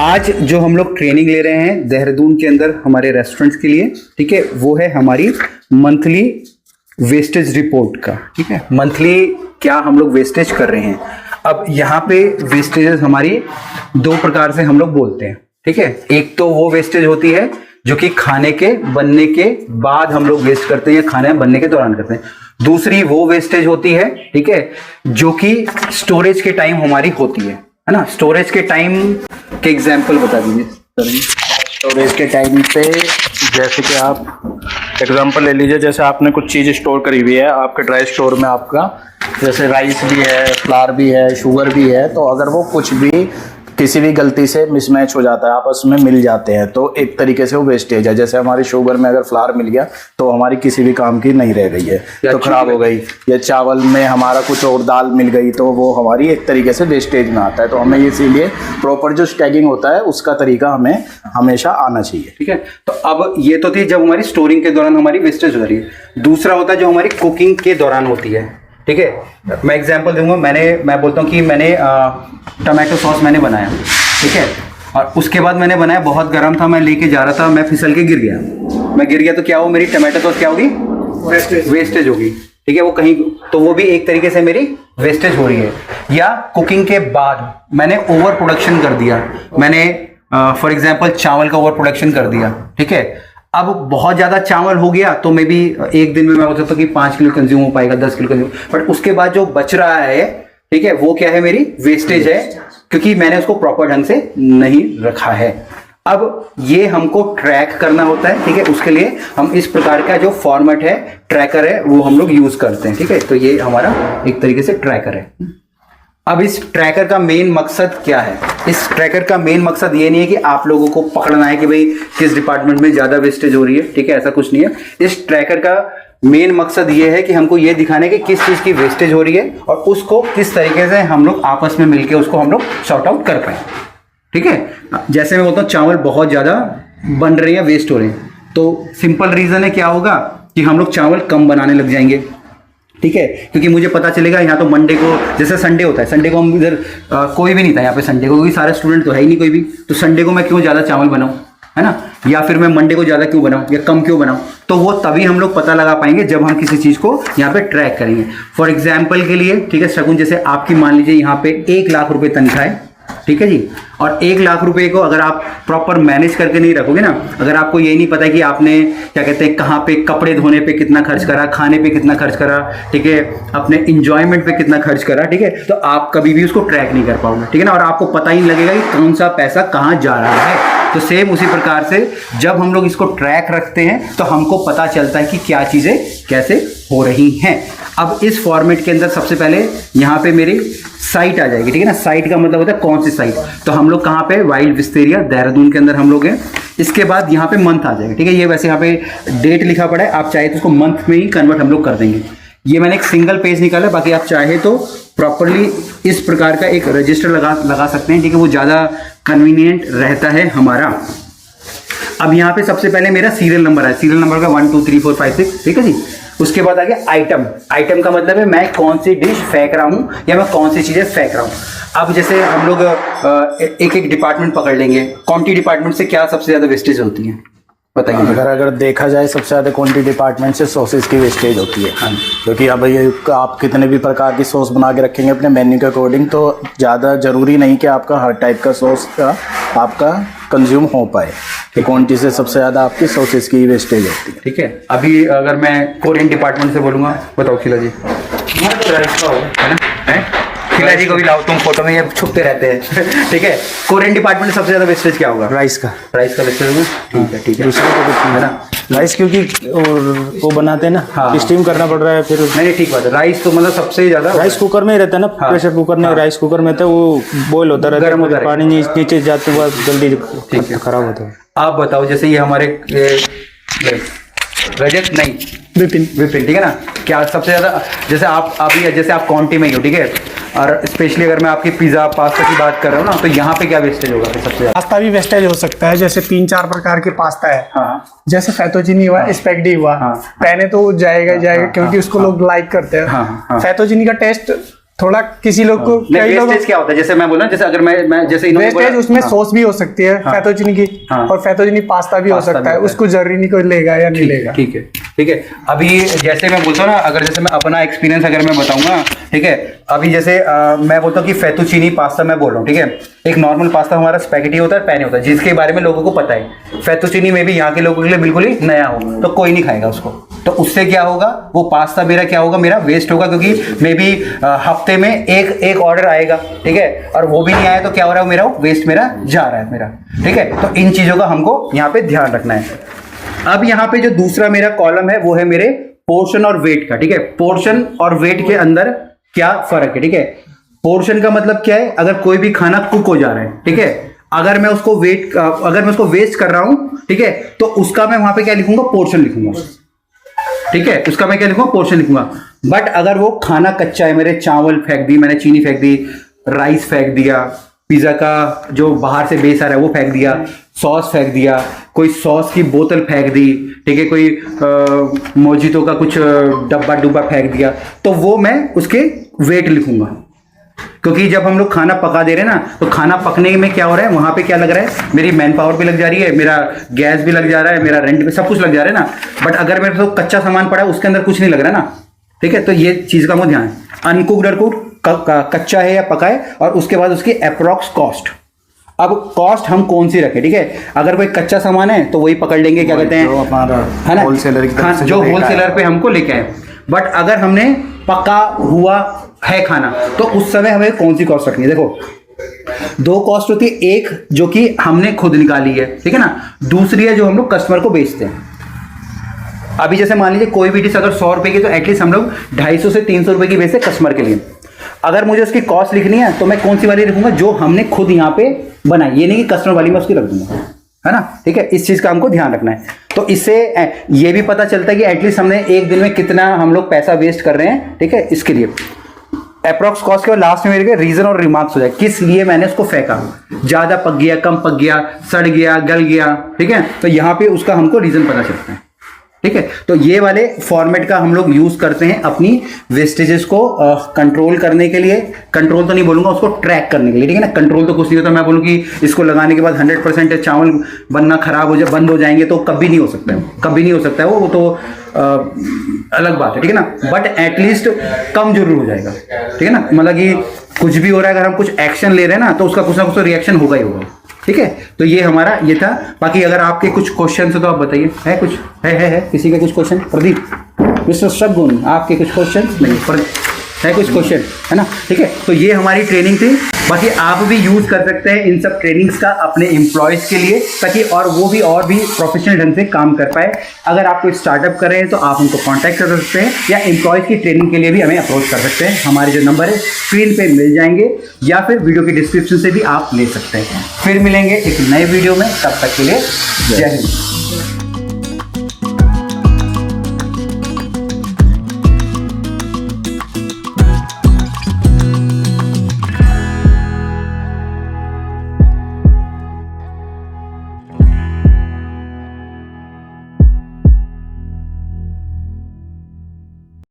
आज जो हम लोग ट्रेनिंग ले रहे हैं देहरादून के अंदर हमारे रेस्टोरेंट्स के लिए, ठीक है, वो है हमारी मंथली वेस्टेज रिपोर्ट का। ठीक है, मंथली क्या हम लोग वेस्टेज कर रहे हैं। अब यहाँ पे वेस्टेजेस हमारी दो प्रकार से हम लोग बोलते हैं। ठीक है, एक तो वो वेस्टेज होती है जो कि खाने के बनने के बाद हम लोग वेस्ट करते हैं या खाने बनने के दौरान करते हैं। दूसरी वो वेस्टेज होती है, ठीक है, जो कि स्टोरेज के टाइम हमारी होती है ना। स्टोरेज के टाइम के एग्जांपल बता दीजिए। स्टोरेज के टाइम पे जैसे कि आप एग्जांपल ले लीजिए, जैसे आपने कुछ चीज़ स्टोर करी हुई है आपके ड्राई स्टोर में, आपका जैसे राइस भी है, फ्लावर भी है, शुगर भी है, तो अगर वो कुछ भी किसी भी गलती से मिसमैच हो जाता है, आपस में मिल जाते हैं, तो एक तरीके से वो वेस्टेज है। जैसे हमारी शुगर में अगर फ्लावर मिल गया तो हमारी किसी भी काम की नहीं रह गई है, तो खराब हो गई। या चावल में हमारा कुछ और दाल मिल गई तो वो हमारी एक तरीके से वेस्टेज में आता है। तो हमें इसीलिए प्रॉपर जो स्टैगिंग होता है उसका तरीका हमें हमेशा आना चाहिए। ठीक है, तो अब ये तो थी जब हमारी स्टोरिंग के दौरान हमारी वेस्टेज हो रही है। दूसरा होता है जो हमारी कुकिंग के दौरान होती है। ठीक है, मैं एग्जांपल दूंगा। मैं बोलता हूँ कि मैंने टमाटो सॉस मैंने बनाया, ठीक है, और उसके बाद मैंने बनाया, बहुत गर्म था, मैं लेके जा रहा था, मैं फिसल के गिर गया। मैं गिर गया तो क्या हो, मेरी टमाटो सॉस क्या होगी, वेस्टेज होगी। ठीक है, वो कहीं, तो वो भी एक तरीके से मेरी वेस्टेज हो रही है। या कुकिंग के बाद मैंने ओवर प्रोडक्शन कर दिया, मैंने फॉर एग्जाम्पल चावल का ओवर प्रोडक्शन कर दिया। ठीक है, अब बहुत ज्यादा चावल हो गया तो मे भी एक दिन में मैं बोल सकता हूँ कि 5 किलो कंज्यूम हो पाएगा, 10 किलो कंज्यूम, बट उसके बाद जो बच रहा है, ठीक है, वो क्या है, मेरी वेस्टेज है, क्योंकि मैंने उसको प्रॉपर ढंग से नहीं रखा है। अब ये हमको ट्रैक करना होता है। ठीक है, उसके लिए हम इस प्रकार का जो फॉर्मेट है, ट्रैकर है, वो हम लोग यूज करते हैं। ठीक है, तो ये हमारा एक तरीके से ट्रैकर है। अब इस ट्रैकर का मेन मकसद क्या है? इस ट्रैकर का मेन मकसद ये नहीं है कि आप लोगों को पकड़ना है कि भाई किस डिपार्टमेंट में ज्यादा वेस्टेज हो रही है। ठीक है, ऐसा कुछ नहीं है। इस ट्रैकर का मेन मकसद ये है कि हमको ये दिखाना है कि किस चीज की वेस्टेज हो रही है और उसको किस तरीके से हम लोग आपस में मिलकर उसको हम लोग सॉर्ट आउट कर पाए। ठीक है, जैसे मैं बोलता हूँ चावल बहुत ज्यादा बन रहे हैं, वेस्ट हो रहे हैं, तो सिंपल रीजन है क्या होगा कि हम लोग चावल कम बनाने लग जाएंगे। ठीक है, क्योंकि मुझे पता चलेगा यहाँ तो मंडे को, जैसे संडे होता है, संडे को हम इधर कोई भी नहीं था यहाँ पे संडे को, क्योंकि सारे स्टूडेंट तो है ही नहीं कोई भी, तो संडे को मैं क्यों ज़्यादा चावल बनाऊँ, है ना, या फिर मैं मंडे को ज़्यादा क्यों बनाऊँ या कम क्यों बनाऊँ। तो वो तभी हम लोग पता लगा पाएंगे जब हम किसी चीज़ को यहाँ पे ट्रैक करेंगे। फॉर एग्जाम्पल के लिए, ठीक है शगुन, जैसे आपकी मान लीजिए यहाँ पे 1 लाख रुपए तनख्वाह है, ठीक है जी, और 1 लाख रुपए को अगर आप प्रॉपर मैनेज करके नहीं रखोगे ना, अगर आपको ये नहीं पता कि आपने क्या कहते हैं कहाँ पे कपड़े धोने पे कितना खर्च करा, खाने पे कितना खर्च करा, ठीक है, अपने इंजॉयमेंट पे कितना खर्च करा, ठीक है, तो आप कभी भी उसको ट्रैक नहीं कर पाओगे। ठीक है ना, और आपको पता ही नहीं लगेगा कि कौन सा पैसा कहाँ जा रहा है। तो सेम उसी प्रकार से जब हम लोग इसको ट्रैक रखते हैं तो हमको पता चलता है कि क्या चीजें कैसे हो रही हैं। अब इस फॉर्मेट के अंदर सबसे पहले यहाँ पे मेरी साइट आ जाएगी। ठीक है ना, साइट का मतलब होता है कौन सी साइट, तो हम लोग कहाँ पे, वाइल्ड विस्टेरिया देहरादून के अंदर हम लोग हैं। इसके बाद यहाँ पे मंथ आ जाएगा। ठीक है, ये वैसे यहाँ पे डेट लिखा पड़ा है, आप चाहे तो उसको मंथ में ही कन्वर्ट हम लोग कर देंगे। ये मैंने एक सिंगल पेज निकाला, बाकी आप चाहे तो प्रॉपरली इस प्रकार का एक रजिस्टर लगा सकते हैं। ठीक है, वो ज़्यादा कन्वीनियंट रहता है हमारा। अब यहाँ पे सबसे पहले मेरा सीरियल नंबर है, सीरियल नंबर का 1 2 3 4 5 6, ठीक है जी। उसके बाद आ गया आइटम। आइटम का मतलब है मैं कौन सी डिश फेंक रहा हूँ या मैं कौन सी चीज़ें फेंक रहा हूँ। अब जैसे हम लोग एक एक डिपार्टमेंट पकड़ लेंगे, क्वांटिटी डिपार्टमेंट से क्या सबसे ज़्यादा वेस्टेज होती है बताइए। अगर देखा जाए सबसे ज़्यादा क्वांटिटी डिपार्टमेंट से सॉसेस की वेस्टेज होती है। हाँ, क्योंकि अब ये आप कितने भी प्रकार की सॉस बना के रखेंगे अपने मेन्यू के अकॉर्डिंग, तो ज़्यादा ज़रूरी नहीं कि आपका हर टाइप का सॉस का आपका कंज्यूम हो पाए। कि क्वांटिटी से सबसे ज़्यादा आपकी सॉसेस की वेस्टेज होती है। ठीक है, अभी अगर मैं कोरियन डिपार्टमेंट से बोलूँगा, बताओ खिला जी, है ना, खिला जी को भी लाओ, तुम फोटो में ये छुपते रहते हैं। ठीक है, कोरियन डिपार्टमेंट में सबसे ज्यादा वेस्टेज क्या होगा? राइस का वेस्टेज होगा। ठीक है, ठीक है, दूसरा तो है ना, राइस क्योंकि वो बनाते हैं ना, हाँ, स्टीम करना पड़ रहा है फिर। नहीं ठीक बात है, राइस तो मतलब सबसे ज्यादा राइस कुकर में ही रहता है ना, प्रेशर कुकर में, राइस कुकर में तो वो बॉईल होता रहता है, गर्म होता है, पानी नीचे जाते हुआ जल्दी खराब होता है। आप बताओ, जैसे ये हमारे रजत नहीं विपिन, ठीक है ना, क्या सबसे ज्यादा, जैसे आप अभी जैसे आप क्वांटिटी में ही हो, ठीक है, और स्पेशली अगर मैं आपकी पिज्जा पास्ता की बात कर रहा हूँ ना, तो यहाँ पे क्या वेस्टेज होगा सबसे ज्यादा? पास्ता भी वेस्टेज हो सकता है, जैसे 3-4 प्रकार के पास्ता है। हाँ, जैसे फेटोचिनी हुआ, स्पेगडी हुआ, पहले तो जाएगा, क्योंकि उसको लोग लाइक करते हैं। फेटोचिनी का टेस्ट थोड़ा किसी लोग को कई लोग वेस्टेज क्या होता है, जैसे मैं बोला, जैसे अगर मैं जैसे इन्होंने वेस्टेज बोला- उसमें हाँ, सॉस भी हो सकती है फेटोचिनी की, हाँ। और फेटोचिनी पास्ता भी हो पास्ता सकता भी है, होता है। उसको जरूरी नहीं कोई लेगा या नहीं लेगा। ठीक है, ठीक है। अभी जैसे मैं बोलता हूँ ना, अगर जैसे मैं अपना एक्सपीरियंस अगर मैं बताऊंगा, ठीक है, अभी जैसे मैं बोलता हूँ कि फेटोचिनी पास्ता मैं बोल रहा हूँ, ठीक है। एक नॉर्मल पास्ता हमारा स्पैगेटी होता है, पैने होता है, जिसके बारे में लोगों को पता है। फेटोचिनी में भी यहाँ के लोगों के लिए बिल्कुल ही नया हो तो कोई नहीं खाएगा उसको, तो उससे क्या होगा, वो पास्ता मेरा क्या होगा, मेरा वेस्ट होगा, क्योंकि मे बी हफ्ते में एक ऑर्डर आएगा, ठीक है, और वो भी नहीं आया तो क्या हो रहा है, मेरा वेस्ट मेरा जा रहा है मेरा, ठीक है। तो इन चीजों का हमको यहाँ पे ध्यान रखना है। अब यहाँ पे जो दूसरा मेरा कॉलम है वो है मेरे पोर्शन और वेट का, ठीक है। पोर्शन और वेट के अंदर क्या फर्क है, ठीक है। पोर्शन का मतलब क्या है, अगर कोई भी खाना कुक हो जा रहा है, ठीक है, अगर मैं उसको वेस्ट कर रहा हूं, ठीक है, तो उसका मैं वहां पे क्या लिखूंगा, पोर्शन लिखूंगा, ठीक है, उसका मैं क्या लिखूंगा, पोर्शन लिखूंगा। बट अगर वो खाना कच्चा है, मेरे चावल फेंक दी मैंने, चीनी फेंक दी, राइस फेंक दिया, पिज्जा का जो बाहर से बेस आ रहा है वो फेंक दिया, सॉस फेंक दिया, कोई सॉस की बोतल फेंक दी, ठीक है, कोई मोजितो का कुछ डब्बा फेंक दिया, तो वो मैं उसके वेट लिखूंगा। क्योंकि जब हम लोग खाना पका दे रहे हैं ना, तो खाना पकने में क्या हो रहा है, वहां पे क्या लग रहा है, मेरी मैन पावर भी लग जा रही है, मेरा गैस भी लग जा रहा है, मेरा रेंट भी, सब कुछ लग जा रहा है ना। बट अगर मेरे पास कच्चा सामान पड़ा है, उसके अंदर कुछ नहीं लग रहा है ना, ठीक है। तो ये चीज का मुझे ध्यान है, अनकुक्ड और कुक्ड कच्चा है या पका है, और उसके बाद उसकी अप्रोक्स कॉस्ट। अब कॉस्ट हम कौन सी रखें, ठीक है। अगर कोई कच्चा सामान है तो वही पकड़ लेंगे, क्या कहते हैं, जो हमारा है ना, होलसेलर की तरफ से जो लेकर होलसेलर पे हमको लेके आए। बट अगर हमने पका हुआ है खाना, तो उस समय हमें कौन सी कॉस्ट रखनी है। देखो, दो कॉस्ट होती है, एक जो कि हमने खुद निकाली है, ठीक है ना, दूसरी है जो हम लोग कस्टमर को बेचते हैं। अभी जैसे मान लीजिए कोई भी डिश अगर 100 रुपए की, तो एटलीस्ट हम लोग 250 से 300 रुपए की बेचते हैं कस्टमर के लिए। अगर मुझे उसकी कॉस्ट लिखनी है तो मैं कौन सी वाली लिखूंगा, जो हमने खुद यहाँ पे बनाई, ये नहीं कि कस्टमर वाली मैं उसकी रख दूंगा, है ना, ठीक है। इस चीज का हमको ध्यान रखना है। तो इससे ये भी पता चलता है कि एटलीस्ट हमने एक दिन में कितना हम लोग पैसा वेस्ट कर रहे हैं, ठीक है। इसके लिए अप्रॉक्स कॉस्ट के बाद लास्ट में मेरे रीजन और रिमार्क्स हो जाए, किस लिए मैंने उसको फेंका, ज्यादा पक गया, कम पक गया, सड़ गया, गल गया, ठीक है। तो यहाँ पे उसका हमको रीजन पता चलता है, ठीक है। तो ये वाले फॉर्मेट का हम लोग यूज करते हैं अपनी वेस्टेजेस को कंट्रोल करने के लिए। कंट्रोल तो नहीं बोलूंगा, उसको ट्रैक करने के लिए, ठीक है ना। कंट्रोल तो कुछ नहीं होता, मैं बोलूँ कि इसको लगाने के बाद 100% चावल बनना खराब हो जाए, बंद हो जाएंगे, तो कभी नहीं हो सकता है, कभी नहीं हो सकता है वो तो अलग बात है, ठीक है ना। बट एटलीस्ट कम जरूर हो जाएगा, ठीक है ना। मतलब कि कुछ भी हो रहा है, अगर हम कुछ एक्शन ले रहे हैं ना, तो उसका कुछ ना कुछ रिएक्शन होगा ही होगा, ठीक है। तो ये हमारा ये था। बाकी अगर आपके कुछ क्वेश्चन हो तो आप बताइए, है कुछ, है किसी का कुछ क्वेश्चन? प्रदीप, मिस्टर शगुन, आपके कुछ क्वेश्चन? नहीं, है कुछ क्वेश्चन, है ना, ठीक है। तो ये हमारी ट्रेनिंग थी। बाकी आप भी यूज कर सकते हैं इन सब ट्रेनिंग्स का अपने एम्प्लॉयज के लिए, ताकि और वो भी प्रोफेशनल ढंग से काम कर पाए। अगर आप कोई स्टार्टअप कर रहे हैं तो आप उनको कांटेक्ट कर सकते हैं, या एम्प्लॉयज की ट्रेनिंग के लिए भी हमें अप्रोच कर सकते हैं। हमारे जो नंबर है स्क्रीन पे मिल जाएंगे, या फिर वीडियो के डिस्क्रिप्शन से भी आप ले सकते हैं। फिर मिलेंगे एक नए वीडियो में, तब तक के लिए जय हिंद।